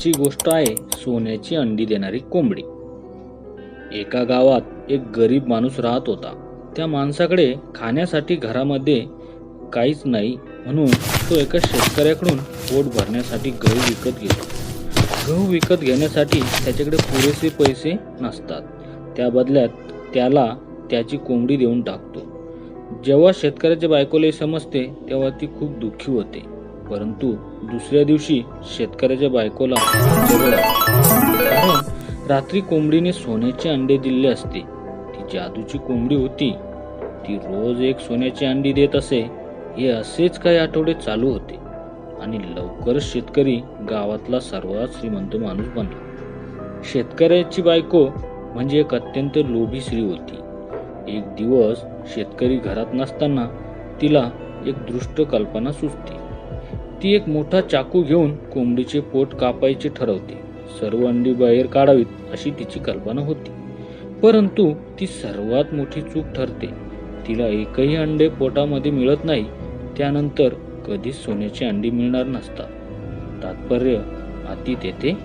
दिवसाची गोष्ट आहे सोन्याची अंडी देणारी कोंबडी. एका गावात एक गरीब माणूस राहत होता. त्या माणसाकडे खाण्यासाठी घरामध्ये काहीच नाही, म्हणून तो एका शेतकऱ्याकडून पोट भरण्यासाठी गहू विकत घेतो. गहू विकत घेण्यासाठी त्याच्याकडे पुरेसे पैसे नसतात. त्या बदल्यात त्याला त्याची कोंबडी देऊन टाकतो. जेव्हा शेतकऱ्याच्या बायकोला समजते तेव्हा ती खूप दुःखी होते. परंतु दुसऱ्या दिवशी शेतकऱ्याच्या बायकोला जवळ आले. कारण रात्री कोंबडीने सोन्याचे अंडे दिले असते. ती जादूची कोंबडी होती. ती रोज एक सोन्याची अंडी देत असे. हे असेच काही आठवडे चालू होते आणि लवकरच शेतकरी गावातला सर्वात श्रीमंत माणूस बनला. शेतकऱ्याची बायको म्हणजे एक अत्यंत लोभी स्त्री होती. एक दिवस शेतकरी घरात नसताना तिला एक दृष्ट कल्पना सुचते. ती एक मोठा चाकू घेऊन कोंबडीचे पोट कापायचे ठरवते. सर्व अंडी बाहेर काढावीत अशी तिची कल्पना होती. परंतु ती सर्वात मोठी चूक ठरते. तिला एकही अंडे पोटामध्ये मिळत नाही. त्यानंतर कधीच सोन्याची अंडी मिळणार नसतात. तात्पर्य, हाती तेथे